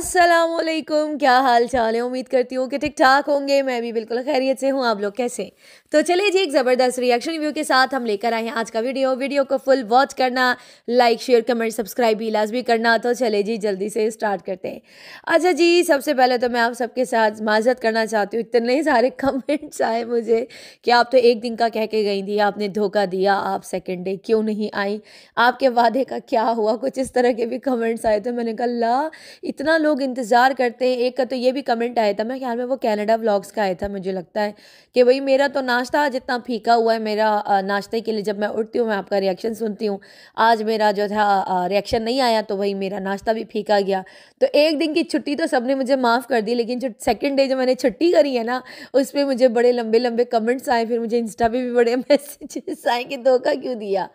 अस्सलामुअलैकुम, क्या हाल चाल है। उम्मीद करती हूँ कि ठीक ठाक होंगे। मैं भी बिल्कुल खैरियत से हूँ। आप लोग कैसे? तो चलिए जी, एक ज़बरदस्त रिएक्शन रिव्यू के साथ हम लेकर आए हैं आज का वीडियो को फुल वॉच करना, लाइक शेयर कमेंट सब्सक्राइब भी लाजमी करना। तो चले जी जल्दी से स्टार्ट करते हैं। अच्छा जी, सबसे पहले तो मैं आप सबके साथ माजरत करना चाहती हूँ, इतने सारे कमेंट्स आए मुझे कि आप तो एक दिन का कह के गई थी, आपने धोखा दिया, आप सेकेंड डे क्यों नहीं आई, आपके वादे का क्या हुआ, कुछ इस तरह के भी कमेंट्स आए। तो मैंने कहा ला, इतना लोग इंतज़ार करते हैं। एक का तो ये भी कमेंट आया था, मैं ख्याल में वो कनाडा व्लॉग्स का आया था, मुझे लगता है कि भाई मेरा तो नाश्ता आज इतना फीका हुआ है। मेरा नाश्ते के लिए जब मैं उठती हूँ मैं आपका रिएक्शन सुनती हूँ, आज मेरा जो था रिएक्शन नहीं आया तो भाई मेरा नाश्ता भी फीका गया। तो एक दिन की छुट्टी तो सबने मुझे माफ़ कर दी, लेकिन जो सेकेंड डे जो मैंने छुट्टी करी है ना, उस पर मुझे बड़े लंबे लंबे कमेंट्स आए। फिर मुझे इंस्टा पे भी बड़े मैसेजेस आए कि धोखा क्यों दिया।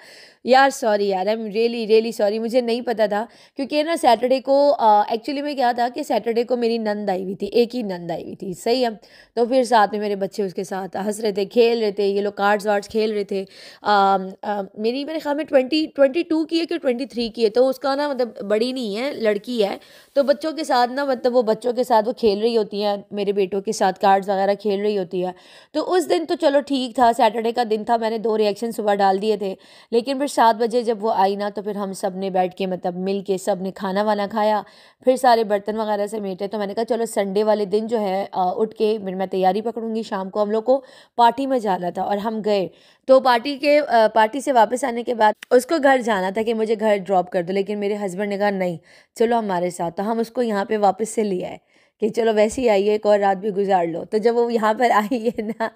यार सॉरी यार, I am really really sorry. मुझे नहीं पता था क्योंकि ना सैटरडे को एक्चुअली में क्या था कि सैटरडे को मेरी नंद आई हुई थी, एक ही नंद आई हुई थी, सही है। तो फिर साथ में मेरे बच्चे उसके साथ हंस रहे थे, खेल रहे थे, ये लोग कार्ड्स वार्ड्स खेल रहे थे। मेरे ख्याल में 22 की है कि 23 की है, तो उसका ना मतलब बड़ी नहीं है, लड़की है। तो बच्चों के साथ ना मतलब वो बच्चों के साथ वो खेल रही होती है, मेरे बेटों के साथ कार्ड्स वगैरह खेल रही होती है। तो उस दिन तो चलो ठीक था, सैटरडे का दिन था, मैंने 2 रिएक्शन सुबह डाल दिए थे। लेकिन फिर 7 बजे जब वो आई ना, तो फिर हम सब ने बैठ के मतलब मिल के सब ने खाना वाना खाया, फिर सारे बर्तन वगैरह से मेटे। तो मैंने कहा चलो संडे वाले दिन जो है उठ के फिर मैं तैयारी पकड़ूंगी। शाम को हम लोग को पार्टी में जाना था और हम गए। तो पार्टी से वापस आने के बाद उसको घर जाना था कि मुझे घर ड्रॉप कर दो, लेकिन मेरे हस्बैंड ने कहा नहीं चलो हमारे साथ। तो हम उसको यहाँ पे वापस से ले आए कि चलो वैसे ही आइए, एक और रात भी गुजार लो। तो जब वो यहाँ पर आई है ना,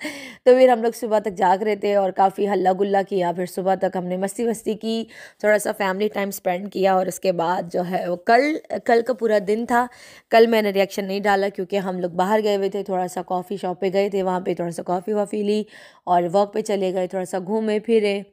तो फिर हम लोग सुबह तक जाग रहे थे और काफ़ी हल्ला गुल्ला किया। फिर सुबह तक हमने मस्ती वस्ती की, थोड़ा सा फैमिली टाइम स्पेंड किया। और उसके बाद जो है वो कल का पूरा दिन था। कल मैंने रिएक्शन नहीं डाला क्योंकि हम लोग बाहर गए हुए थे, थोड़ा सा कॉफ़ी शॉप पे गए थे, वहाँ पे थोड़ा सा कॉफ़ी वॉफ़ी ली और वॉक पे चले गए, थोड़ा सा घूमे फिरे।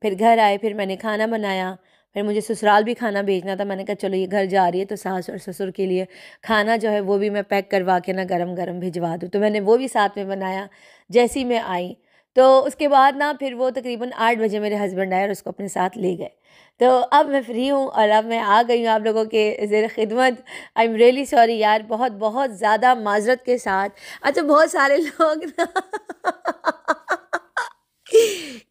फिर घर आए, फिर मैंने खाना बनाया। फिर मुझे ससुराल भी खाना भेजना था, मैंने कहा चलो ये घर जा रही है तो सास और ससुर के लिए खाना जो है वो भी मैं पैक करवा के ना गरम गरम भिजवा दूँ। तो मैंने वो भी साथ में बनाया जैसे ही मैं आई। तो उसके बाद ना फिर वो तकरीबन 8 बजे मेरे हस्बैंड आए और उसको अपने साथ ले गए। तो अब मैं फ्री हूँ और अब मैं आ गई हूँ आप लोगों के ज़ेर खिदमत। आई एम रियली सॉरी यार, बहुत बहुत ज़्यादा माजरत के साथ। अच्छा, बहुत सारे लोग ना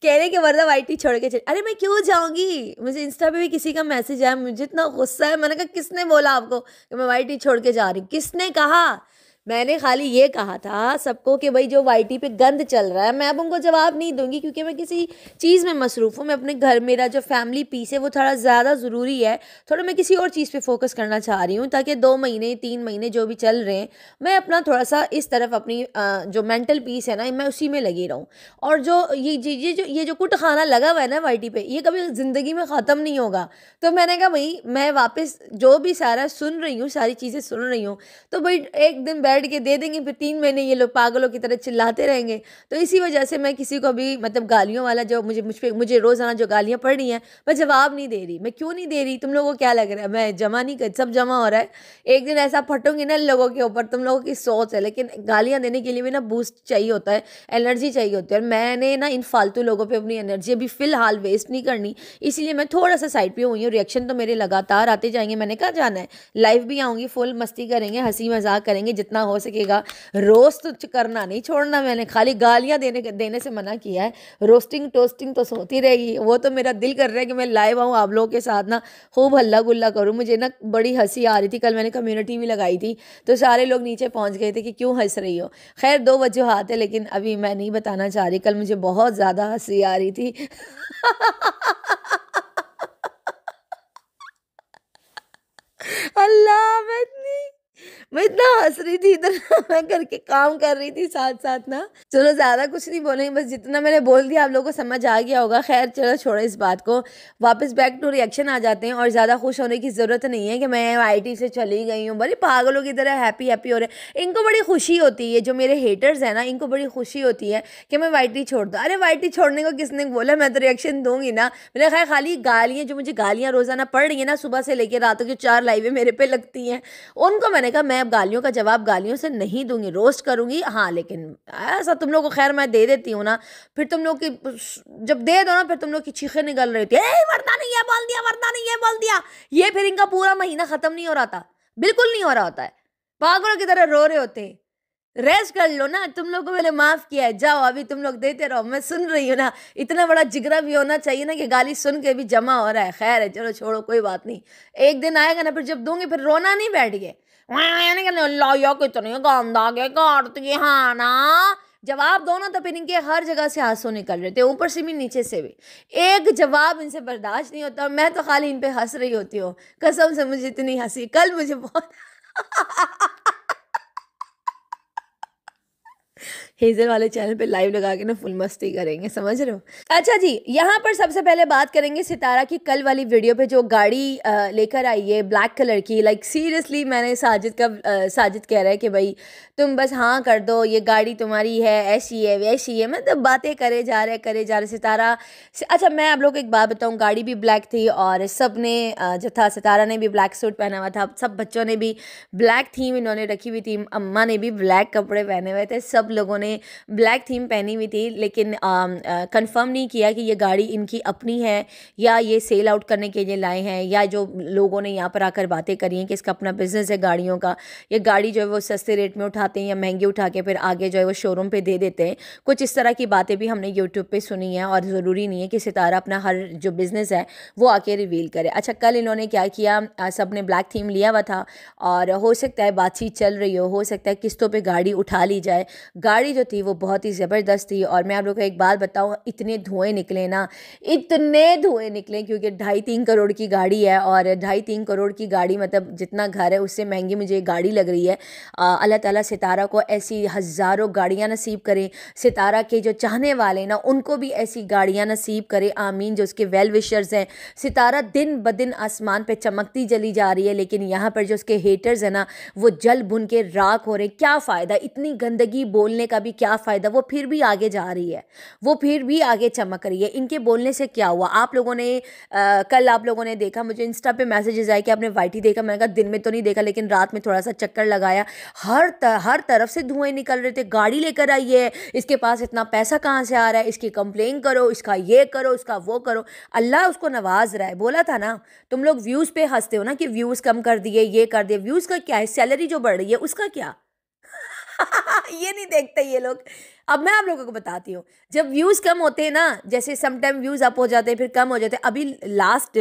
कह रहे कि वरना वाईटी छोड़ के चले। अरे मैं क्यों जाऊंगी, मुझे इंस्टा पे भी किसी का मैसेज आया, मुझे इतना गुस्सा है। मैंने कहा किसने बोला आपको कि मैं वाईटी छोड़ के जा रही हूँ, किसने कहा? मैंने खाली ये कहा था सबको कि भाई जो वाईटी पे गंद चल रहा है, मैं अब उनको जवाब नहीं दूंगी क्योंकि मैं किसी चीज़ में मसरूफ़ हूँ। मैं अपने घर, मेरा जो फैमिली पीस है वो थोड़ा ज़्यादा ज़रूरी है। थोड़ा मैं किसी और चीज़ पे फोकस करना चाह रही हूँ ताकि 2 महीने 3 महीने जो भी चल रहे हैं, मैं अपना थोड़ा सा इस तरफ अपनी जो मेंटल पीस है ना, मैं उसी में लगी रहूँ। और जो ये जो कुट खाना लगा हुआ है ना वाईटी पे, ये कभी ज़िंदगी में ख़त्म नहीं होगा। तो मैंने कहा भाई मैं वापस जो भी सारा सुन रही हूँ, सारी चीज़ें सुन रही हूँ, तो भाई एक दिन बैठ के दे देंगे, फिर 3 महीने ये लोग पागलों की तरह चिल्लाते रहेंगे। तो इसी वजह से मैं किसी को भी मतलब गालियों वाला जो मुझे रोज़ाना जो गालियाँ पड़ रही हैं, मैं जवाब नहीं दे रही। मैं क्यों नहीं दे रही? तुम लोगों को क्या लग रहा है मैं जमा नहीं कर? सब जमा हो रहा है। एक दिन ऐसा फटूंगी ना लोगों के ऊपर, तुम लोगों की सोच है। लेकिन गालियाँ देने के लिए भी ना बूस्ट चाहिए होता है, एनर्जी चाहिए होती है। और मैंने ना इन फालतू लोगों पे अपनी एनर्जी अभी फ़िलहाल वेस्ट नहीं करनी, इसलिए मैं थोड़ा सा साइड पे हुई हूँ। रिएक्शन तो मेरे लगातार आते जाएंगे, मैंने कहा जाना है, लाइव भी आऊँगी, फुल मस्ती करेंगे, हंसी मजाक करेंगे जितना हो सकेगा। रोस्ट करना नहीं छोड़ना, मैंने खाली गालियाँ देने से मना किया है। रोस्टिंग टोस्टिंग तो होती रहेगी, वो तो मेरा दिल कर रहा है कि मैं लाइव आऊँ आप लोगों के साथ ना, खूब हल्ला गुल्ला करूँ। मुझे ना बड़ी हंसी आ रही थी, कल मैंने कम्युनिटी भी लगाई थी तो सारे लोग नीचे पहुँच गए थे कि क्यों हंस रही हो। खैर 2 वजूहात है, लेकिन अभी मैं नहीं बताना चाह रही। कल मुझे बहुत ज़्यादा हंसी आ रही थी। अल्लाह, मैं इतना हंस रही थी, इतना मैं करके काम कर रही थी साथ साथ ना। चलो ज़्यादा कुछ नहीं बोलेंगे, बस जितना मैंने बोल दिया आप लोगों को समझ आ गया होगा। खैर चलो छोड़ो इस बात को, वापस बैक टू रिएक्शन आ जाते हैं। और ज़्यादा खुश होने की ज़रूरत नहीं है कि मैं आईटी से चली गई हूँ, बड़ी पागलों की तरह हैप्पी हैप्पी हो रहे हैं। इनको बड़ी खुशी होती है, जो मेरे हेटर्स हैं ना, इनको बड़ी खुशी होती है कि मैं वाईटी छोड़ दूँ। अरे वाईटी छोड़ने को किसने बोला, मैं तो रिएक्शन दूंगी ना। मेरे खैर खाली गालियाँ, जो मुझे गालियाँ रोज़ाना पड़ रही है ना, सुबह से लेकर रातों की 4 लाइवें मेरे पे लगती हैं, उनको मैंने कहा मैं अब गालियों का जवाब गालियों से नहीं दूंगी, रोस्ट करूंगी हाँ। लेकिन ऐसा तुम लोग को खैर मैं दे देती हूँ ना, फिर तुम लोग की जब दे दो ना, फिर तुम लोग की चीखें निकल रही थी, वरना नहीं ये बोल दिया, वरना नहीं ये बोल दिया। ये फिर इनका पूरा महीना खत्म नहीं हो रहा था। बिल्कुल नहीं हो रहा होता है, पागलों की तरह रो रहे होते हैं। रेस्ट कर लो ना, तुम लोग को मैंने माफ किया है, जाओ अभी तुम लोग देते रहो, मैं सुन रही हूँ ना। इतना बड़ा जिगरा भी होना चाहिए ना कि गाली सुन के भी जमा हो रहा है। खैर है, चलो छोड़ो, कोई बात नहीं। एक दिन आएगा ना, फिर जब दूंगी फिर रोना नहीं, बैठ गए कितनी गंदा के काटती है ना। जवाब दो ना, तो फिर इनके हर जगह से आंसू निकल रहे थे, ऊपर से भी नीचे से भी। एक जवाब इनसे बर्दाश्त नहीं होता, मैं तो खाली इन पे हंस रही होती हूँ। कसम से मुझे इतनी हंसी कल मुझे बहुत हेजल वाले चैनल पे लाइव लगा के ना फुल मस्ती करेंगे, समझ रहे हो। अच्छा जी, यहाँ पर सबसे पहले बात करेंगे सितारा की कल वाली वीडियो पे जो गाड़ी लेकर आई है ब्लैक कलर की। लाइक सीरियसली मैंने साजिद कह रहा है कि भाई तुम बस हाँ कर दो, ये गाड़ी तुम्हारी है, ऐसी है वैसी है, मतलब बातें करे जा रहे सितारा। अच्छा मैं आप लोग को एक बात बताऊँ, गाड़ी भी ब्लैक थी और सब ने जो था, सितारा ने भी ब्लैक सूट पहना हुआ था, सब बच्चों ने भी ब्लैक थीम इन्होंने रखी हुई थी, अम्मा ने भी ब्लैक कपड़े पहने हुए थे, सब लोगों ने ब्लैक थीम पहनी हुई थी। लेकिन कंफर्म नहीं किया कि ये गाड़ी इनकी अपनी है या ये सेल आउट करने के लिए लाए हैं, या जो लोगों ने यहाँ पर आकर बातें करी हैं कि इसका अपना बिजनेस है गाड़ियों का। ये गाड़ी जो है वो सस्ते रेट में उठाते हैं या महंगी उठा के फिर आगे जो है वो शोरूम पे दे देते हैं। कुछ इस तरह की बातें भी हमने यूट्यूब पे सुनी है, और ज़रूरी नहीं है कि सितारा अपना हर जो बिज़नेस है वो आके रिवील करे। अच्छा कल इन्होंने क्या किया, सब ने ब्लैक थीम लिया हुआ था और हो सकता है बातचीत चल रही हो सकता है किस्तों पे गाड़ी उठा ली जाए। गाड़ी जो थी वो बहुत ही ज़बरदस्त थी, और मैं आप लोगों को एक बात बताऊँ, इतने धुएँ निकले ना, इतने धुएँ निकले, क्योंकि 2.5-3 करोड़ की गाड़ी है, और 2.5-3 करोड़ की गाड़ी मतलब जितना घर है उससे महंगी मुझे गाड़ी लग रही है। अल्लाह ताला सितारा को ऐसी हज़ारों गाड़ियाँ नसीब करें, सितारा के जो चाहने वाले ना उनको भी ऐसी गाड़ियाँ नसीब करे, आमीन। जो उसके वेल विशर्स हैं, सितारा दिन ब दिन आसमान पे चमकती चली जा रही है, लेकिन यहाँ पर जो उसके हेटर्स हैं ना वो जल भुन के राख हो रहे। क्या फ़ायदा, इतनी गंदगी बोलने का भी क्या फ़ायदा, वो फिर भी आगे जा रही है, वो फिर भी आगे चमक रही है। इनके बोलने से क्या हुआ, आप लोगों ने कल आप लोगों ने देखा, मुझे इंस्टा पे मैसेजेस आए कि आपने वाईटी देखा। मैंने कहा दिन में तो नहीं देखा, लेकिन रात में थोड़ा सा चक्कर लगाया, हर तरफ से धुएं निकल रहे थे। गाड़ी लेकर आई है, इसके पास इतना पैसा कहाँ से आ रहा है, इसकी कंप्लेन करो, इसका ये करो, इसका वो करो। अल्लाह उसको नवाज रहा है। बोला था ना, तुम लोग व्यूज़ पे हंसते हो ना कि व्यूज़ कम कर दिए, ये कर दिए, व्यूज़ का क्या है, सैलरी जो बढ़ रही है उसका क्या ये नहीं देखते ये लोग। अब मैं आप लोगों को बताती हूँ, जब व्यूज़ कम होते हैं ना, जैसे सम टाइम व्यूज़ अप हो जाते हैं फिर कम हो जाते हैं। अभी लास्ट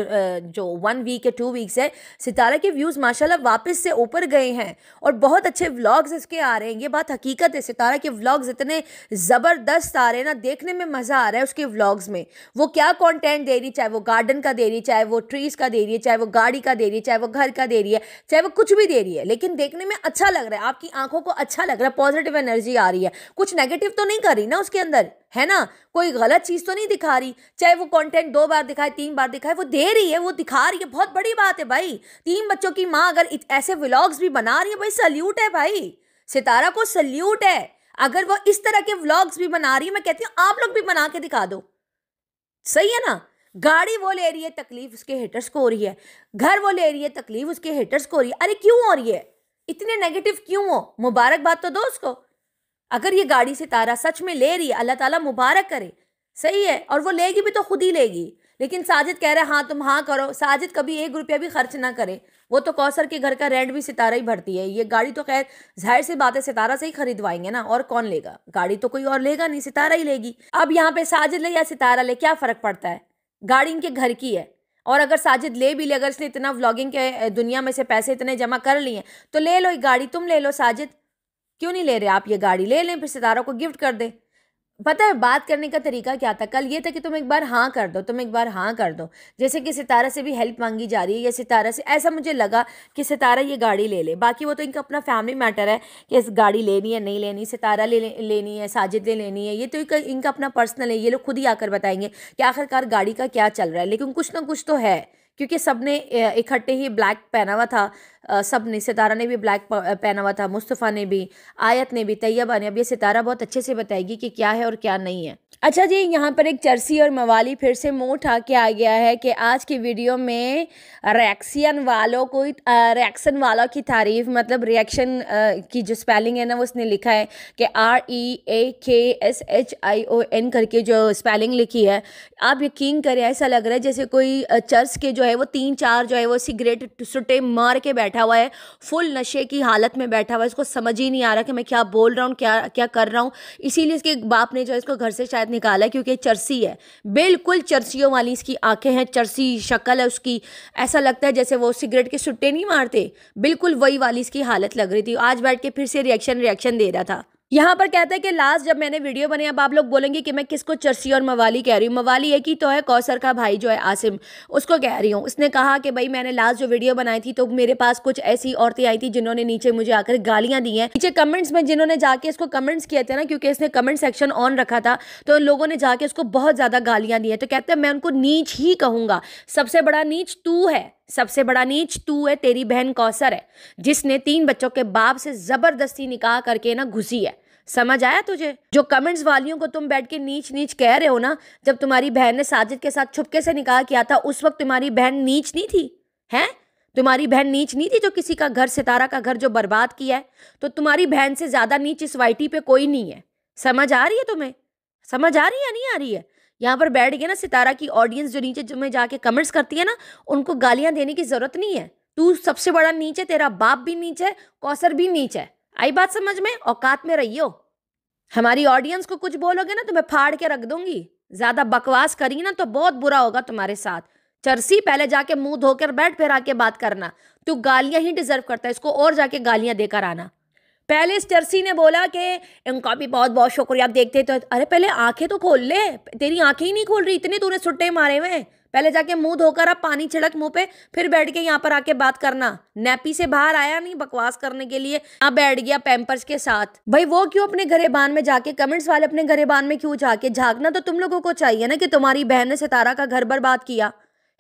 जो 1 वीक या 2 वीक्स है, सितारा के व्यूज़ माशाल्लाह वापस से ऊपर गए हैं, और बहुत अच्छे व्लॉग्स इसके आ रहे हैं। ये बात हकीकत है, सितारा के व्लॉग्स इतने ज़बरदस्त आ रहे हैं ना, देखने में मज़ा आ रहा है उसके व्लॉग्स में। वो क्या कॉन्टेंट दे रही, चाहे वो गार्डन का दे रही, चाहे वो ट्रीज़ का दे रही है, चाहे वो गाड़ी का दे रही है, चाहे वो घर का दे रही है, चाहे वो कुछ भी दे रही है, लेकिन देखने में अच्छा लग रहा है, आपकी आंखों को अच्छा लग रहा है, पॉजिटिव एनर्जी आ रही है, कुछ नेगेटिव तो नहीं कर रही ना उसके अंदर, है ना, कोई गलत चीज तो नहीं दिखा रही। चाहे वो कंटेंट 2 बार दिखाए 3 बार दिखाए, वो दे रही है, वो दिखा रही है, बहुत बड़ी बात है भाई। 3 बच्चों की माँ अगर ऐसे व्लॉग्स भी बना रही है, भाई सल्यूट है भाई, सितारा को सल्यूट है। अगर वो इस तरह के व्लॉग्स भी बना रही है, मैं कहती हूँ आप लोग भी बना के दिखा दो, सही है ना। गाड़ी वो ले रही है, तकलीफ उसके हेटर्स को हो रही है, घर वो ले रही है, तकलीफ उसके हेटर्स को हो रही है। अरे क्यों हो रही है, इतने नेगेटिव क्यों हो, मुबारकबाद तो दो उसको। अगर ये गाड़ी सितारा सच में ले रही है, अल्लाह ताला मुबारक करे, सही है, और वो लेगी भी तो खुद ही लेगी। लेकिन साजिद कह रहा है हाँ तुम हाँ करो, साजिद कभी 1 रुपया भी खर्च ना करे, वो तो कौसर के घर का रेंट भी सितारा ही भरती है। ये गाड़ी तो खैर जाहिर सी बात है सितारा से ही खरीदवाएंगे ना, और कौन लेगा गाड़ी, तो कोई और लेगा नहीं, सितारा ही लेगी। अब यहाँ पे साजिद ले या सितारा ले क्या फर्क पड़ता है, गाड़ी इनके घर की है। और अगर साजिद ले भी ले, अगर इसने इतना व्लॉगिंग के दुनिया में से पैसे इतने जमा कर लिए तो ले लो, गाड़ी तुम ले लो, साजिद क्यों नहीं ले रहे आप, ये गाड़ी ले लें, फिर सितारा को गिफ्ट कर दे। पता है बात करने का तरीका क्या था कल, ये था कि तुम एक बार हाँ कर दो, तुम एक बार हाँ कर दो। जैसे कि सितारा से भी हेल्प मांगी जा रही है, या सितारा से ऐसा मुझे लगा कि सितारा ये गाड़ी ले ले, बाकी वो तो इनका अपना फैमिली मैटर है कि इस गाड़ी लेनी है नहीं लेनी, सितारा लेनी है, साजिद ने लेनी है, ये तो इनका अपना पर्सनल है, ये लोग खुद ही आकर बताएंगे कि आखिरकार गाड़ी का क्या चल रहा है। लेकिन कुछ ना कुछ तो है, क्योंकि सबने इकट्ठे ही ब्लैक पहना हुआ था, सब ने, सितारा ने भी ब्लैक पहना हुआ था, मुस्तफ़ा ने भी, आयत ने भी, तैयबा ने। अब ये सितारा बहुत अच्छे से बताएगी कि क्या है और क्या नहीं है। अच्छा जी, यहाँ पर एक चरसी और मवाली फिर से मुंह उठा के आ गया है कि आज की वीडियो में रिएक्शन वालों की तारीफ, मतलब रिएक्शन की जो स्पेलिंग है ना वो उसने लिखा है कि REAKSHION करके जो स्पेलिंग लिखी है। आप यकीन करें ऐसा लग रहा है जैसे कोई चर्च के जो जो है वो 3-4 जो है वो सिगरेट सुट्टे मार के बैठा हुआ है, फुल नशे की हालत में बैठा हुआ है। इसको समझ ही नहीं आ रहा कि मैं क्या बोल रहा हूँ, क्या क्या कर रहा हूँ। इसीलिए इसके बाप ने जो है इसको घर से शायद निकाला है, क्योंकि चरसी है, बिल्कुल चरसियों वाली इसकी आंखें हैं, चरसी शक्ल है उसकी। ऐसा लगता है जैसे वो सिगरेट के सुट्टे नहीं मारते, बिल्कुल वही वाली इसकी हालत लग रही थी। आज बैठ के फिर से रिएक्शन दे रहा था। यहाँ पर कहता है कि लास्ट जब मैंने वीडियो बनाई, अब आप लोग बोलेंगे कि मैं किसको चरसी और मवाली कह रही हूँ। मवाली एक ही तो है, कौसर का भाई जो है आसिम, उसको कह रही हूँ। उसने कहा कि भाई मैंने लास्ट जो वीडियो बनाई थी तो मेरे पास कुछ ऐसी औरतें आई थी जिन्होंने नीचे मुझे आकर गालियां दी हैं। नीचे कमेंट्स में जिन्होंने जाके इसको कमेंट्स किए थे ना, क्योंकि इसने कमेंट सेक्शन ऑन रखा था, तो लोगों ने जाके उसको बहुत ज्यादा गालियां दी हैं। तो कहते हैं मैं उनको नीच ही कहूंगा, सबसे बड़ा नीच तू है, सबसे बड़ा नीच तू है, तेरी बहन कौसर है जिसने 3 बच्चों के बाप से जबरदस्ती निकाह करके ना घुसी है। समझ आया तुझे? जो कमेंट्स वालियों को तुम बैठ के नीच नीच कह रहे हो ना, जब तुम्हारी बहन ने साजिद के साथ छुपके से निकाह किया था उस वक्त तुम्हारी बहन नीच नहीं थी, हैं? तुम्हारी बहन नीच नहीं थी जो किसी का घर, सितारा का घर जो बर्बाद किया है? तो तुम्हारी बहन से ज्यादा नीच इस वाईटी पे कोई नहीं है। समझ आ रही है तुम्हें? समझ आ रही है या नहीं आ रही है? यहाँ पर बैठ के ना सितारा की ऑडियंस जो नीचे जो में जाके कमेंट्स करती है ना, उनको गालियां देने की जरूरत नहीं है। तू सबसे बड़ा नीच है, तेरा बाप भी नीच है, कौसर भी नीच है। आई बात समझ में? औकात में रहियो। हमारी ऑडियंस को कुछ बोलोगे ना तो मैं फाड़ के रख दूंगी। ज्यादा बकवास करी ना तो बहुत बुरा होगा तुम्हारे साथ। चरसी, पहले जाके मुंह धोकर बैठ, फिर आके बात करना। तू गालियां ही डिजर्व करता है, इसको और जाके गालियां देकर आना। पहले इस चरसी ने बोला कि इनका भी बहुत बहुत शुक्रिया, आप देखते तो। अरे पहले आंखें तो खोल ले, तेरी आंखें ही नहीं खोल रही, इतने तूने सुट्टे मारे हुए। पहले जाके मुंह धोकर अब पानी छिड़क मुंह पे, फिर बैठ के यहाँ पर आके बात करना। नैपी से बाहर आया नहीं बकवास करने के लिए, यहाँ बैठ गया पैम्पर्स के साथ। भाई वो क्यों अपने गरेबान में जाके, कमेंट्स वाले अपने गरेबान में क्यों जाके? झांकना तो तुम लोगों को चाहिए ना कि तुम्हारी बहन ने सितारा का घर बर्बाद किया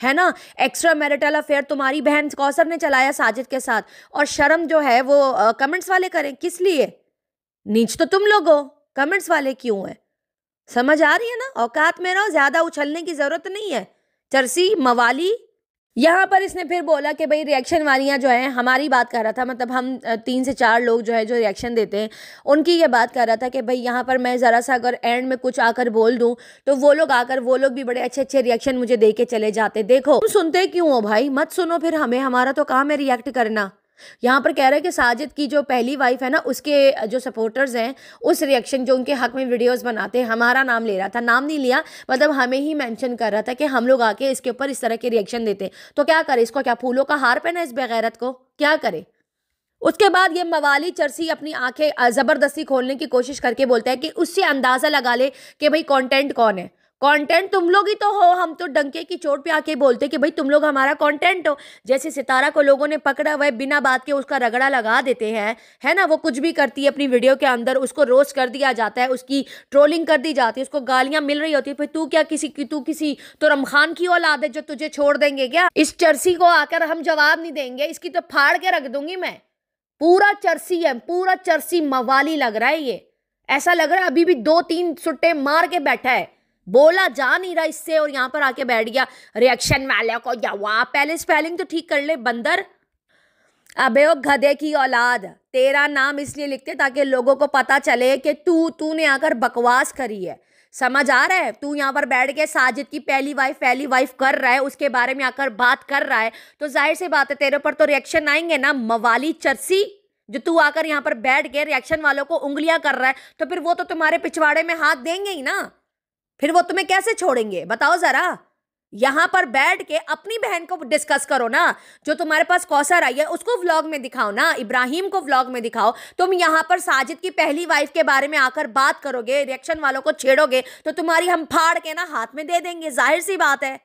है ना। एक्स्ट्रा मैरिटल अफेयर तुम्हारी बहन कौसर ने चलाया साजिद के साथ, और शर्म जो है वो कमेंट्स वाले करें। किस लिए? नीच तो तुम लोग हो, कमेंट्स वाले क्यों है? समझ आ रही है ना? औकात में रहो, ज्यादा उछलने की जरूरत नहीं है। चरसी, मवाली। यहाँ पर इसने फिर बोला कि भाई रिएक्शन वालियाँ जो है, हमारी बात कर रहा था, मतलब हम 3 से 4 लोग जो है जो रिएक्शन देते हैं उनकी ये बात कर रहा था कि भाई यहाँ पर मैं ज़रा सा अगर एंड में कुछ आकर बोल दूँ तो वो लोग आकर, वो लोग भी बड़े अच्छे अच्छे रिएक्शन मुझे दे के चले जाते। देखो तुम सुनते क्यों हो भाई? मत सुनो फिर हमें, हमारा तो काम है रिएक्ट करना। यहाँ पर कह रहे हैं कि साजिद की जो पहली वाइफ है ना, उसके जो सपोर्टर्स हैं, उस रिएक्शन जो उनके हक में वीडियोस बनाते हैं, हमारा नाम ले रहा था, नाम नहीं लिया, मतलब हमें ही मेंशन कर रहा था कि हम लोग आके इसके ऊपर इस तरह के रिएक्शन देते हैं। तो क्या करे? इसको क्या फूलों का हार पहना इस बेगैरत को? क्या करे? उसके बाद ये मवाली चरसी अपनी आंखें जबरदस्ती खोलने की कोशिश करके बोलता है कि उससे अंदाजा लगा ले कि भाई कंटेंट कौन है। कंटेंट तुम लोग ही तो हो, हम तो डंके की चोट पे आके बोलते कि भाई तुम लोग हमारा कंटेंट हो। जैसे सितारा को लोगों ने पकड़ा हुआ है, बिना बात के उसका रगड़ा लगा देते हैं, है ना। वो कुछ भी करती है अपनी वीडियो के अंदर, उसको रोस्ट कर दिया जाता है, उसकी ट्रोलिंग कर दी जाती है, उसको गालियां मिल रही होती है। फिर तू क्या तू किसी तो रमखान की औलाद है जो तुझे छोड़ देंगे क्या? इस चरसी को आकर हम जवाब नहीं देंगे, इसकी तो फाड़ के रख दूंगी मैं। पूरा चरसी है, पूरा चरसी मवाली लग रहा है ये। ऐसा लग रहा है अभी भी 2-3 सुट्टे मार के बैठा है, बोला जा नहीं रहा इससे, और यहाँ पर आके बैठ गया रिएक्शन वाले को जवाब। पहले स्पेलिंग तो ठीक कर ले बंदर। अबे ओ गधे की औलाद, तेरा नाम इसलिए लिखते ताकि लोगों को पता चले कि तूने आकर बकवास करी है। समझ आ रहा है? तू यहाँ पर बैठ के साजिद की पहली वाइफ कर रहा है, उसके बारे में आकर बात कर रहा है, तो जाहिर सी बात है तेरे पर तो रिएक्शन आएंगे ना। मवाली चरसी, जो तू आकर यहाँ पर बैठ के रिएक्शन वालों को उंगलियां कर रहा है, तो फिर वो तो तुम्हारे पिछवाड़े में हाथ देंगे ही ना। फिर वो तुम्हें कैसे छोड़ेंगे बताओ जरा? यहां पर बैठ के अपनी बहन को डिस्कस करो ना। जो तुम्हारे पास कौसर आई है उसको व्लॉग में दिखाओ ना, इब्राहिम को व्लॉग में दिखाओ। तुम यहां पर साजिद की पहली वाइफ के बारे में आकर बात करोगे, रिएक्शन वालों को छेड़ोगे, तो तुम्हारी हम फाड़ के ना हाथ में दे देंगे, जाहिर सी बात है।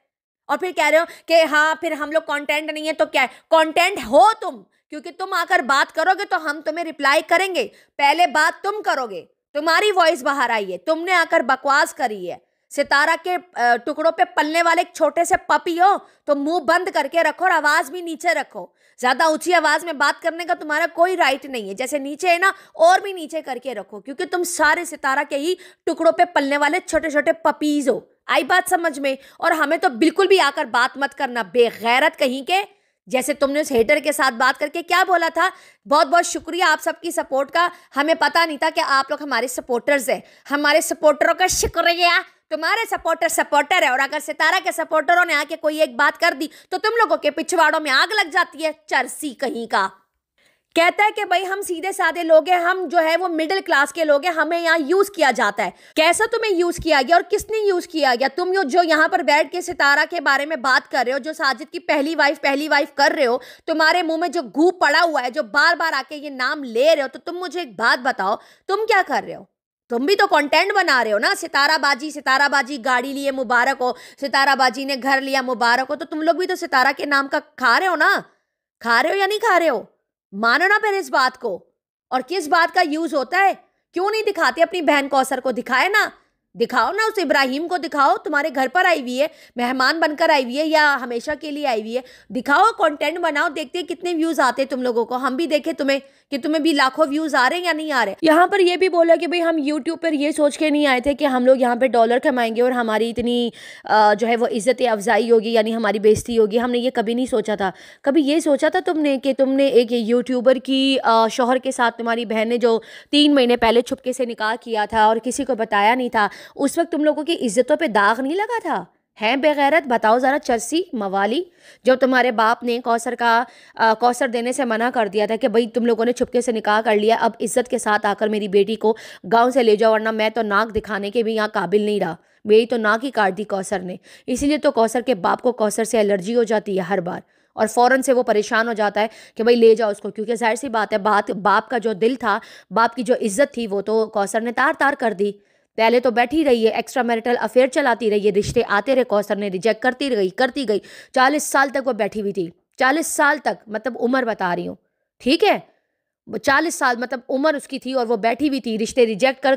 और फिर कह रहे हो कि हाँ फिर हम लोग कंटेंट नहीं है, तो क्या कंटेंट हो तुम? क्योंकि तुम आकर बात करोगे तो हम तुम्हें रिप्लाई करेंगे। पहले बात तुम करोगे, तुम्हारी वॉइस बाहर आई है, तुमने आकर बकवास करी है। सितारा के टुकड़ों पे पलने वाले एक छोटे से पपी हो तो मुंह बंद करके रखो और आवाज भी नीचे रखो। ज्यादा ऊंची आवाज में बात करने का तुम्हारा कोई राइट नहीं है। जैसे नीचे है ना, और भी नीचे करके रखो, क्योंकि तुम सारे सितारा के ही टुकड़ों पे पलने वाले छोटे छोटे पपीज हो। आई बात समझ में? और हमें तो बिल्कुल भी आकर बात मत करना, बेगैरत कहीं के। जैसे तुमने उस हेटर के साथ बात करके क्या बोला था, बहुत बहुत शुक्रिया आप सबकी सपोर्ट का, हमें पता नहीं था कि आप लोग हमारे सपोर्टर्स हैं। हमारे सपोर्टरों का शुक्रिया, तुम्हारे सपोर्टर सपोर्टर है, और अगर सितारा के सपोर्टरों ने आके कोई एक बात कर दी तो तुम लोगों के पिछवाड़ों में आग लग जाती है। चरसी कहीं का। कहता है कि भाई हम सीधे साधे लोग हैं, हम जो है वो मिडिल क्लास के लोग हैं, हमें यहाँ यूज किया जाता है। कैसा तुम्हें यूज किया गया और किसने यूज किया गया? तुम जो यहाँ पर बैठ के सितारा के बारे में बात कर रहे हो, जो साजिद की पहली वाइफ कर रहे हो, तुम्हारे मुंह में जो घू पड़ा हुआ है, जो बार बार आके ये नाम ले रहे हो, तो तुम मुझे एक बात बताओ, तुम क्या कर रहे हो? तुम भी तो कंटेंट बना रहे हो ना। सितारा बाजी गाड़ी लिए मुबारक हो, सितारा बाजी ने घर लिया मुबारक हो, तो तुम लोग भी तो सितारा के नाम का खा रहे हो ना। खा रहे हो या नहीं खा रहे हो? मानो ना फिर इस बात को। और किस बात का यूज होता है? क्यों नहीं दिखाते अपनी बहन कौसर को? दिखाए ना, दिखाओ ना, उस इब्राहिम को दिखाओ, तुम्हारे घर पर आई हुई है, मेहमान बनकर आई हुई है या हमेशा के लिए आई हुई है। दिखाओ, कंटेंट बनाओ, देखते हैं कितने व्यूज आते हैं तुम लोगों को। हम भी देखें तुम्हें कि तुम्हें भी लाखों व्यूज आ रहे हैं या नहीं आ रहे। यहाँ पर ये भी बोला कि भाई हम यूट्यूब पर ये सोच के नहीं आए थे कि हम लोग यहाँ पे डॉलर कमाएंगे और हमारी इतनी जो है वो इज्जत अफजाई होगी, यानी हमारी बेइज्जती होगी। हमने ये कभी नहीं सोचा था। कभी ये सोचा था तुमने कि तुमने एक यूट्यूबर की शौहर के साथ तुम्हारी बहन ने जो 3 महीने पहले छुपके से निकाह किया था और किसी को बताया नहीं था, उस वक्त तुम लोगों की इज्जतों पे दाग नहीं लगा था? हैं बेगैरत? बताओ जरा चरसी मवाली। जब तुम्हारे बाप ने कौसर देने से मना कर दिया था कि भाई तुम लोगों ने छुपके से निकाह कर लिया, अब इज्जत के साथ आकर मेरी बेटी को गांव से ले जाओ, वरना मैं तो नाक दिखाने के भी यहाँ काबिल नहीं रहा। मेरी तो नाक ही काट दी कौसर ने। इसीलिए तो कौसर के बाप को कौसर से एलर्जी हो जाती है हर बार, और फ़ौरन से वो परेशान हो जाता है कि भाई ले जाओ उसको, क्योंकि जाहिर सी बात है, बाप का जो दिल था, बाप की जो इज्जत थी, वो तो कौसर ने तार तार कर दी। पहले तो बैठी रही है, एक्स्ट्रा मैरिटल अफेयर चलाती रही है, रिश्ते आते रहे, कौसर ने रिजेक्ट करती गई 40 साल तक वो बैठी हुई थी। 40 साल तक, मतलब उम्र बता रही हूँ, ठीक है, 40 साल मतलब उम्र उसकी थी, और वो बैठी हुई थी, रिश्ते रिजेक्ट कर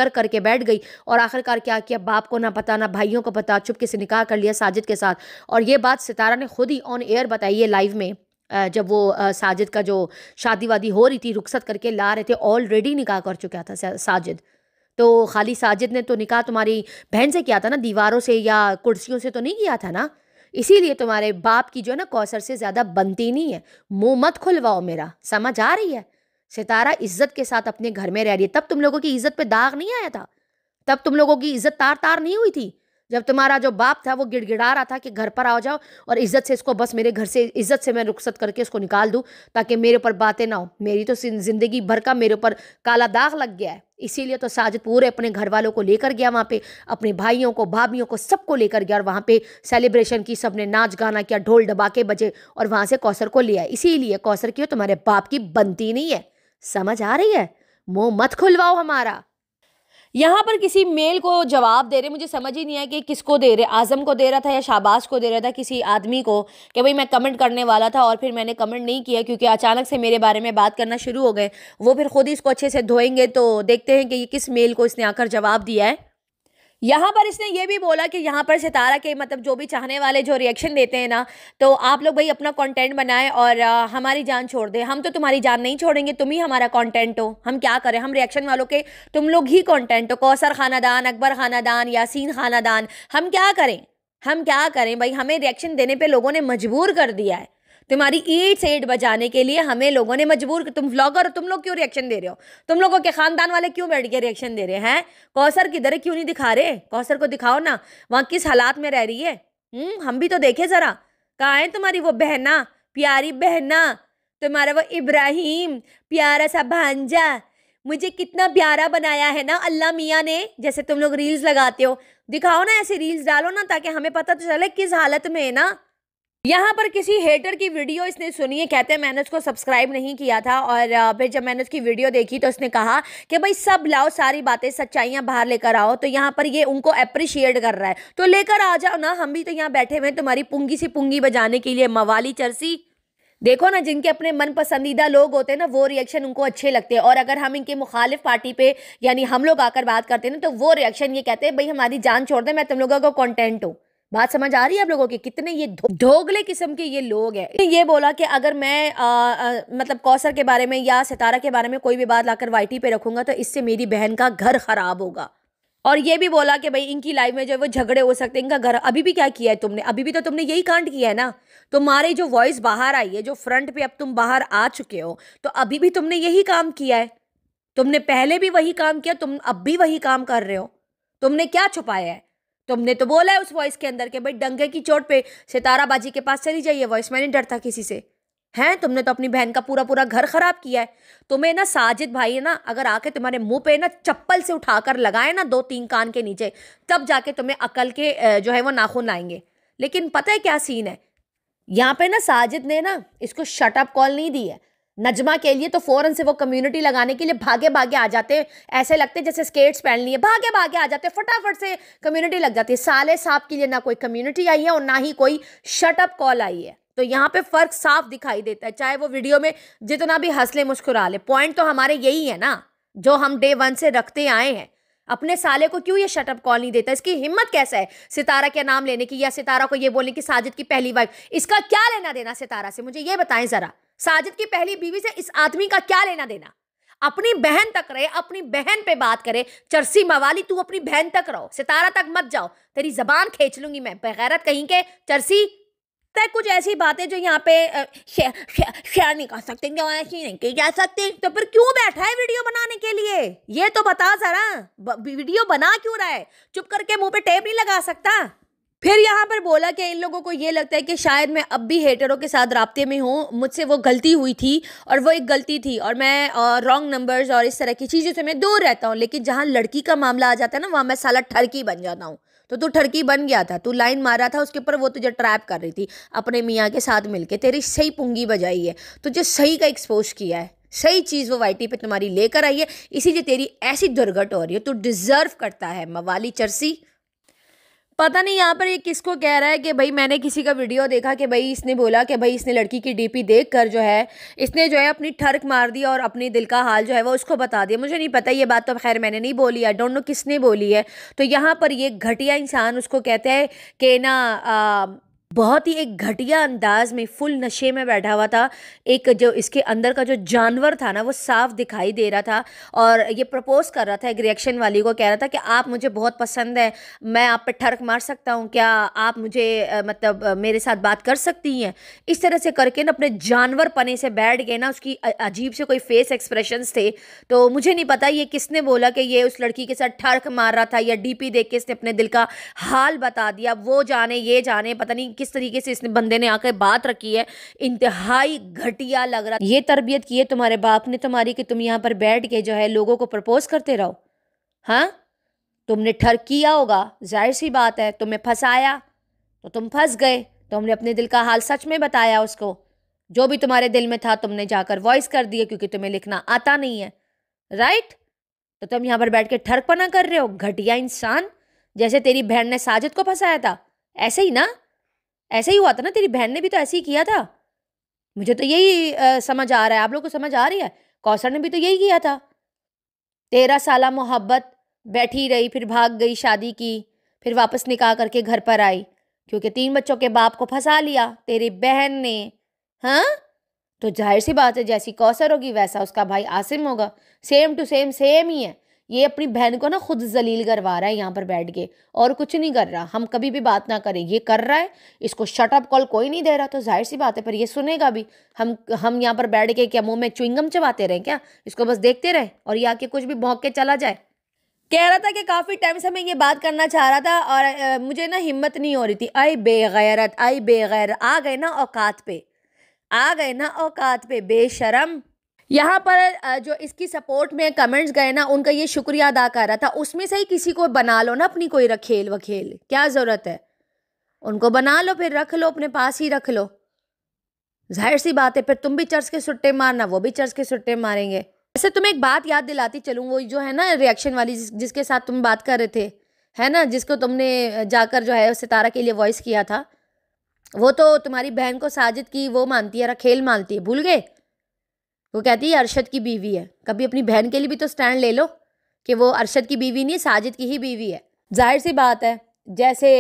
करके बैठ गई। और आखिरकार क्या किया? बाप को ना पता, ना भाइयों को पता, चुपके से निकाह कर लिया साजिद के साथ। और ये बात सितारा ने खुद ही ऑन एयर बताई है लाइव में, जब वो साजिद का जो शादी वादी हो रही थी, रुखसत करके ला रहे थे, ऑलरेडी निकाह कर चुका था साजिद। तो खाली साजिद ने तो निकाह तुम्हारी बहन से किया था ना, दीवारों से या कुर्सियों से तो नहीं किया था ना। इसीलिए तुम्हारे बाप की जो है ना कौसर से ज़्यादा बनती नहीं है। मुंह मत खुलवाओ मेरा, समझ आ रही है? सितारा इज्जत के साथ अपने घर में रह रही है। तब तुम लोगों की इज्जत पे दाग नहीं आया था, तब तुम लोगों की इज्जत तार तार नहीं हुई थी। जब तुम्हारा जो बाप था वो गिड़गिड़ा रहा था कि घर पर आ जाओ और इज्जत से इसको, बस मेरे घर से इज्जत से मैं रुखसत करके इसको निकाल दूं, ताकि मेरे ऊपर बातें ना हो। मेरी तो जिंदगी भर का मेरे ऊपर काला दाग लग गया है। इसीलिए तो साजिद पूरे अपने घर वालों को लेकर गया वहाँ पे, अपने भाइयों को, भाभियों को, सबको लेकर गया, और वहाँ पे सेलिब्रेशन की, सबने नाच गाना किया, ढोल डबाके बजे, और वहाँ से कौसर को ले आए। इसीलिए कौसर की तुम्हारे बाप की बनती नहीं है। समझ आ रही है? मुंह मत खुलवाओ हमारा। यहाँ पर किसी मेल को जवाब दे रहे, मुझे समझ ही नहीं है कि किसको दे रहे, आजम को दे रहा था या शाबाश को दे रहा था, किसी आदमी को, कि भाई मैं कमेंट करने वाला था और फिर मैंने कमेंट नहीं किया क्योंकि अचानक से मेरे बारे में बात करना शुरू हो गए। वो फिर खुद ही इसको अच्छे से धोएंगे, तो देखते हैं कि ये किस मेल को इसने आकर जवाब दिया है। यहाँ पर इसने ये भी बोला कि यहाँ पर सितारा के मतलब जो भी चाहने वाले जो रिएक्शन देते हैं ना, तो आप लोग भाई अपना कंटेंट बनाएं और हमारी जान छोड़ दें। हम तो तुम्हारी जान नहीं छोड़ेंगे, तुम ही हमारा कंटेंट हो। हम क्या करें? हम रिएक्शन वालों के, तुम लोग ही कंटेंट हो। कौसर खानादान, अकबर खानादान, यासीन खानादान, हम क्या करें? हम क्या करें भाई? हमें रिएक्शन देने पर लोगों ने मजबूर कर दिया है। तुम्हारी ईट से ईट बजाने के लिए हमें लोगों ने मजबूर। तुम व्लॉगर हो, तुम लोग क्यों रिएक्शन दे रहे हो? तुम लोगों के खानदान वाले क्यों बैठ के रिएक्शन दे रहे हैं? कौसर किधर है, क्यों नहीं दिखा रहे? कौसर को दिखाओ ना, वहाँ किस हालात में रह रही है। हम भी तो देखे जरा। कहाँ है तुम्हारी वो बहना, प्यारी बहना, तुम्हारा वो इब्राहिम प्यारा सा भांजा? मुझे कितना प्यारा बनाया है ना अल्लाह मियाँ ने, जैसे तुम लोग रील्स लगाते हो। दिखाओ ना, ऐसे रील्स डालो ना, ताकि हमें पता तो चले किस हालत में है ना। यहाँ पर किसी हेटर की वीडियो इसने सुनी है, कहते हैं मैंने उसको सब्सक्राइब नहीं किया था, और फिर जब मैंने उसकी वीडियो देखी तो उसने कहा कि भाई सब लाओ, सारी बातें, सच्चाइयाँ बाहर लेकर आओ। तो यहाँ पर ये उनको अप्रिशिएट कर रहा है, तो लेकर आ जाओ ना। हम भी तो यहाँ बैठे हुए हैं तुम्हारी पुंगी सी पुंगी बजाने के लिए, मवाली चरसी। देखो ना, जिनके अपने मन पसंदीदा लोग होते हैं ना, वो रिएक्शन उनको अच्छे लगते हैं, और अगर हम इनके मुखालिफ पार्टी पे यानी हम लोग आकर बात करते हैं ना, तो वो रिएक्शन ये कहते हैं भाई हमारी जान छोड़ दे, मैं तुम लोगों को कंटेंट हूँ। बात समझ आ रही है आप लोगों की? कितने ये ढोगले किस्म के ये लोग हैं। ये बोला कि अगर मैं मतलब कौसर के बारे में या सितारा के बारे में कोई भी बात लाकर वाईटी पे रखूंगा तो इससे मेरी बहन का घर खराब होगा। और ये भी बोला कि भाई इनकी लाइफ में जो है वो झगड़े हो सकते हैं, इनका घर। अभी भी क्या किया है तुमने? अभी भी तो तुमने यही कांड किया है ना। तुम्हारी जो वॉइस बाहर आई है, जो फ्रंट पे अब तुम बाहर आ चुके हो, तो अभी भी तुमने यही काम किया है। तुमने पहले भी वही काम किया, तुम अब भी वही काम कर रहे हो। तुमने क्या छुपाया है? तुमने तो बोला है उस वॉइस के अंदर के भाई डंगे की चोट पे सितारा बाजी के पास चली जाइए वॉइस, मैं नहीं डरता किसी से। हैं, तुमने तो अपनी बहन का पूरा पूरा घर खराब किया है। तुम्हें ना साजिद भाई है ना, अगर आके तुम्हारे मुंह पे ना चप्पल से उठाकर लगाए ना 2-3 कान के नीचे, तब जाके तुम्हें अकल के जो है वो नाखून आएंगे। लेकिन पता है क्या सीन है यहाँ पे ना, साजिद ने ना इसको शट अप कॉल नहीं दी है नजमा के लिए, तो फौरन से वो कम्युनिटी लगाने के लिए भागे भागे आ जाते, ऐसे लगते जैसे स्केट्स पहन लिए, भागे भागे आ जाते, फटाफट से कम्युनिटी लग जाती है। साले साहब के लिए ना कोई कम्युनिटी आई है और ना ही कोई शट अप कॉल आई है। तो यहाँ पे फर्क साफ दिखाई देता है, चाहे वो वीडियो में जितना भी हंस ले मुस्कुरा ले, पॉइंट तो हमारे यही है ना जो हम डे 1 से रखते आए हैं। अपने साले को क्यों ये शटअप कॉल नहीं देता? इसकी हिम्मत कैसे है सितारा के नाम लेने की, या सितारा को ये बोलने की साजिद की पहली वाइफ। इसका क्या लेना देना सितारा से, मुझे ये बताएं जरा। साजिद की पहली बीवी से इस आदमी का क्या लेना देना? अपनी बहन तक रहे, अपनी बहन पे बात करे। चरसी मवाली, तू अपनी बहन तक रहो, सितारा तक मत जाओ, तेरी जबान खींच लूंगी मैं, बेगैरत कहीं के चरसी। तय कुछ ऐसी बातें जो यहाँ पे शेयर नहीं कर सकते, क्यों ऐसी नहीं की जा सकती, तो फिर क्यों बैठा है वीडियो बनाने के लिए? ये तो बता जरा, वीडियो बना क्यों रहा है? चुप करके मुंह पे टेप नहीं लगा सकता? फिर यहाँ पर बोला कि इन लोगों को ये लगता है कि शायद मैं अब भी हेटरों के साथ राब्ते में हूँ, मुझसे वो गलती हुई थी और वो एक गलती थी और मैं रॉन्ग नंबर्स और इस तरह की चीज़ों से मैं दूर रहता हूँ। लेकिन जहाँ लड़की का मामला आ जाता है ना, वहाँ मैं साला ठरकी बन जाता हूँ। तो तू ठरकी बन गया था, तू लाइन मारा था उसके ऊपर, वो तुझे ट्रैप कर रही थी अपने मियाँ के साथ मिलके, तेरी सही पुंगी बजाई है, तुझे सही का एक्सपोज किया है, सही चीज़ वो वाईटी पे तुम्हारी लेकर आई है, इसीलिए तेरी ऐसी दुर्घट हो रही है। तू डिजर्व करता है मवाली चरसी। पता नहीं यहाँ पर ये किसको कह रहा है कि भाई मैंने किसी का वीडियो देखा कि भाई इसने बोला कि भाई इसने लड़की की डीपी देखकर जो है इसने जो है अपनी ठरक मार दी और अपने दिल का हाल जो है वो उसको बता दिया। मुझे नहीं पता, ये बात तो खैर मैंने नहीं बोली, आई डोंट नो किसने बोली है। तो यहाँ पर ये घटिया इंसान उसको कहते हैं कि ना बहुत ही एक घटिया अंदाज में फुल नशे में बैठा हुआ था। एक जो इसके अंदर का जो जानवर था ना वो साफ दिखाई दे रहा था और ये प्रपोज कर रहा था एक रिएक्शन वाली को, कह रहा था कि आप मुझे बहुत पसंद है, मैं आप पे ठरक मार सकता हूँ, क्या आप मुझे मतलब मेरे साथ बात कर सकती हैं? इस तरह से करके ना अपने जानवर पने से बैठ गए ना, उसकी अजीब से कोई फेस एक्सप्रेशंस थे। तो मुझे नहीं पता ये किसने बोला कि ये उस लड़की के साथ ठरक मार रहा था या डीपी देख के इसने अपने दिल का हाल बता दिया, वो जाने ये जाने, पता नहीं किस तरीके से इसने बंदे ने आकर बात रखी है। इंतहाई घटिया लग रहा। ये तरबियत की है तुम्हारे बाप ने तुम्हारी कि तुम यहाँ पर बैठ के जो है लोगों को प्रपोज करते रहो? हाँ, तुमने ठरक किया होगा, जाहिर सी बात है, तुम्हें फंसाया तो तुम फंस गए। तुमने अपने दिल का हाल सच में बताया उसको, जो भी तुम्हारे दिल में था तुमने जाकर वॉइस कर दिया, क्योंकि तुम्हें लिखना आता नहीं है, राइट? तो तुम यहाँ पर बैठ के ठरकपना कर रहे हो, घटिया इंसान। जैसे तेरी बहन ने साजिद को फंसाया था, ऐसे ही ना, ऐसे ही हुआ था ना, तेरी बहन ने भी तो ऐसे ही किया था। मुझे तो यही समझ आ रहा है, आप लोग को समझ आ रही है? कौसर ने भी तो यही किया था। 13 साल मोहब्बत, बैठी रही, फिर भाग गई, शादी की, फिर वापस निकाह करके घर पर आई, क्योंकि 3 बच्चों के बाप को फंसा लिया तेरी बहन ने। हाँ, तो जाहिर सी बात है जैसी कौसर होगी वैसा उसका भाई आसिम होगा, सेम टू सेम, सेम ही है। ये अपनी बहन को ना खुद जलील करवा रहा है यहाँ पर बैठ के, और कुछ नहीं कर रहा। हम कभी भी बात ना करें, ये कर रहा है, इसको शट अप कॉल कोई नहीं दे रहा, तो जाहिर सी बात है पर ये सुनेगा भी। हम यहाँ पर बैठ के क्या मुंह में च्युइंगम चबाते रहें क्या? इसको बस देखते रहे और ये आके कुछ भी भौंक के चला जाए। कह रहा था कि काफ़ी टाइम से मैं ये बात करना चाह रहा था और मुझे ना हिम्मत नहीं हो रही थी। आई बेगैरत, आई बेगैरत, आ गए ना औकात पे, आ गए ना औकात पे, बेशरम। यहाँ पर जो इसकी सपोर्ट में कमेंट्स गए ना, उनका ये शुक्रिया अदा कर रहा था। उसमें से ही किसी को बना लो ना अपनी कोई रखेल वखेल, क्या ज़रूरत है? उनको बना लो, फिर रख लो, अपने पास ही रख लो। जाहिर सी बात है फिर तुम भी चर्च के सुट्टे मारना, वो भी चर्च के सुट्टे मारेंगे। वैसे तुम्हें एक बात याद दिलाती चलूँ, वो जो है ना रिएक्शन वाली जिसके साथ तुम बात कर रहे थे, है ना, जिसको तुमने जाकर जो है सितारा के लिए वॉइस किया था, वो तो तुम्हारी बहन को साजिद की वो मानती है, रखेल मानती है, भूल गए? वो कहती है अरशद की बीवी है। कभी अपनी बहन के लिए भी तो स्टैंड ले लो कि वो अरशद की बीवी नहीं, साजिद की ही बीवी है। जाहिर सी बात है जैसे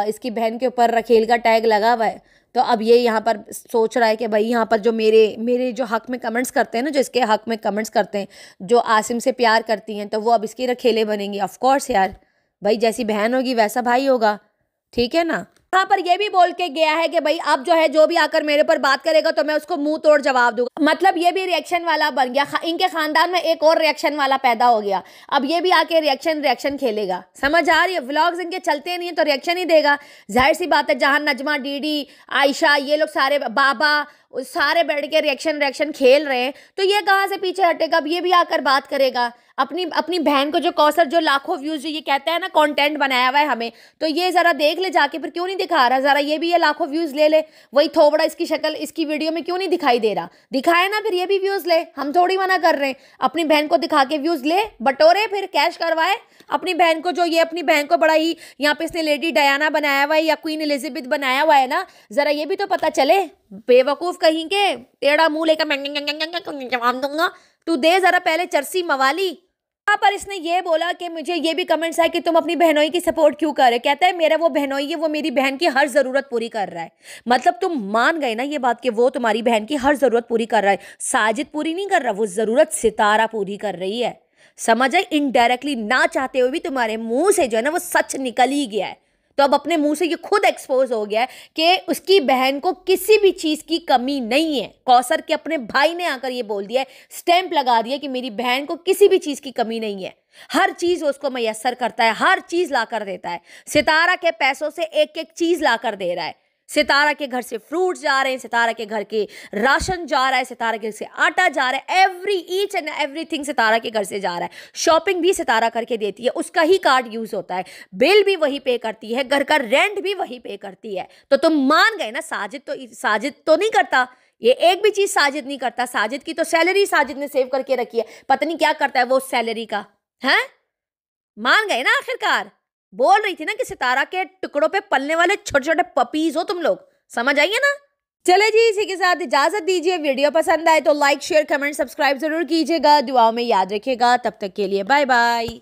इसकी बहन के ऊपर रखेल का टैग लगा हुआ है, तो अब ये यहाँ पर सोच रहा है कि भाई यहाँ पर जो मेरे जो हक में कमेंट्स करते हैं ना, जो इसके हक में कमेंट्स करते हैं, जो आसिम से प्यार करती हैं, तो वो अब इसकी रखेले बनेंगी। ऑफ कोर्स यार, भाई जैसी बहन होगी वैसा भाई होगा, ठीक है ना। यहाँ पर ये भी बोल के गया है कि भाई अब जो है जो भी आकर मेरे ऊपर बात करेगा तो मैं उसको मुंह तोड़ जवाब दूंगा। मतलब ये भी रिएक्शन वाला बन गया, इनके खानदान में एक और रिएक्शन वाला पैदा हो गया। अब ये भी आके रिएक्शन खेलेगा। समझ आ रही है? व्लॉग्स इनके चलते नहीं है तो रिएक्शन ही देगा। जाहिर सी बात है, जहां नजमा, डीडी, आयशा, ये लोग सारे, बाबा, सारे बैठ के रिएक्शन खेल रहे हैं तो ये कहां से पीछे हटेगा? अब ये भी आकर बात करेगा अपनी बहन को, जो कौसर, जो लाखों व्यूज, जो ये कहता है ना कंटेंट बनाया हुआ है हमें, तो ये जरा देख ले जाके, फिर क्यों नहीं दिखा रहा? जरा ये भी ये लाखों व्यूज ले वही थोबड़ा इसकी शक्ल इसकी वीडियो में क्यों नहीं दिखाई दे रहा? दिखाए ना, फिर ये भी व्यूज ले। हम थोड़ी मना कर रहे हैं, अपनी बहन को दिखा के व्यूज ले, बटोरे, फिर कैश करवाए अपनी बहन को। जो ये अपनी बहन को बड़ा ही यहाँ पे इसने लेडी डायना बनाया हुआ है या क्वीन एलिजाबेथ बनाया हुआ है ना, जरा ये भी तो पता चले। बेवकूफ कहीं के, टेढ़ा मुंह लेकर जवाब दूंगा, तू दे जरा पहले चरसी मवाली। यहाँ पर इसने ये बोला कि मुझे ये भी कमेंट्स आए कि तुम अपनी बहनोई की सपोर्ट क्यों कर रहे? कहता है मेरा वो बहनोई है, वो मेरी बहन की हर जरूरत पूरी कर रहा है। मतलब तुम मान गए ना ये बात कि वो तुम्हारी बहन की हर जरूरत पूरी कर रहा है। साजिद पूरी नहीं कर रहा, वो जरूरत सितारा पूरी कर रही है। समझ आई? इनडायरेक्टली, ना चाहते हुए भी तुम्हारे मुंह से जो है ना वो सच निकल ही गया है। तो अब अपने मुंह से ये खुद एक्सपोज हो गया है कि उसकी बहन को किसी भी चीज की कमी नहीं है। कौसर के अपने भाई ने आकर ये बोल दिया है, स्टैंप लगा दिया कि मेरी बहन को किसी भी चीज की कमी नहीं है। हर चीज उसको मैसर करता है, हर चीज लाकर देता है। सितारा के पैसों से एक एक चीज लाकर दे रहा है। सितारा के घर से फ्रूट जा रहे हैं, सितारा के घर के राशन जा रहा है, सितारा के घर से आटा जा रहा है, ईच एंड एवरीथिंग सितारा के घर से जा रहा है। शॉपिंग भी सितारा करके देती है, उसका ही कार्ड यूज होता है, बिल भी वही पे करती है, घर का रेंट भी वही पे करती है। तो तुम मान गए ना, साजिद तो नहीं करता, ये एक भी चीज साजिद नहीं करता। साजिद की तो सैलरी साजिद ने सेव करके रखी है, पता नहीं क्या करता है वो उस सैलरी का। है, मान गए ना आखिरकार? बोल रही थी ना कि सितारा के टुकड़ों पे पलने वाले छोटे छोटे पपीज हो तुम लोग। समझ आइए ना? चले जी, इसी के साथ इजाजत दीजिए। वीडियो पसंद आए तो लाइक, शेयर, कमेंट, सब्सक्राइब जरूर कीजिएगा। दुआओं में याद रखिएगा। तब तक के लिए बाय बाय।